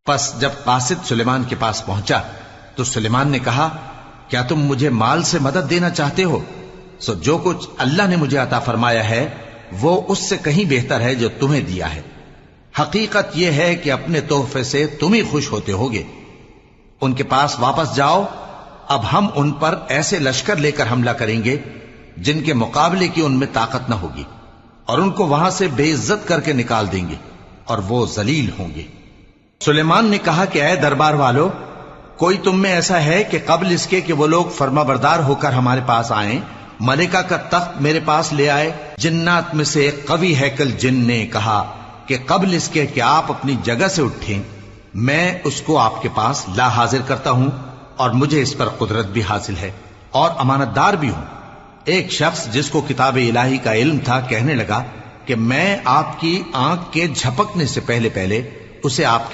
پس جب قاصد سلیمان کے پاس پہنچا تو سلیمان نے کہا کیا تم مجھے مال سے مدد دینا چاہتے ہو؟ سو جو کچھ اللہ نے مجھے عطا فرمایا ہے وہ اس سے کہیں بہتر ہے جو تمہیں دیا ہے۔ حقیقت یہ ہے کہ اپنے تحفے سے تم ہی خوش ہوتے ہوگے۔ ان کے پاس واپس جاؤ، اب ہم ان پر ایسے لشکر لے کر حملہ کریں گے جن کے مقابلے کی ان میں طاقت نہ ہوگی، اور ان کو وہاں سے بے عزت کر کے نکال دیں گے اور وہ ذلیل ہوں گے۔ سلیمان نے کہا کہ اے دربار والو، کوئی تم میں ایسا ہے کہ قبل اس کے کہ وہ لوگ فرما بردار ہو کر ہمارے پاس آئیں ملکہ کا تخت میرے پاس لے آئے؟ جنات میں سے ایک قوی ہیکل جن نے کہا کہ قبل اس کے کہ آپ اپنی جگہ سے اٹھیں میں اس کو آپ کے پاس لا حاضر کرتا ہوں، اور مجھے اس پر قدرت بھی حاصل ہے اور امانت دار بھی ہوں۔ ایک شخص جس کو کتاب الہی کا علم تھا کہنے لگا کہ میں آپ کی آنکھ کے جھپکنے سے پہلے اسے آپ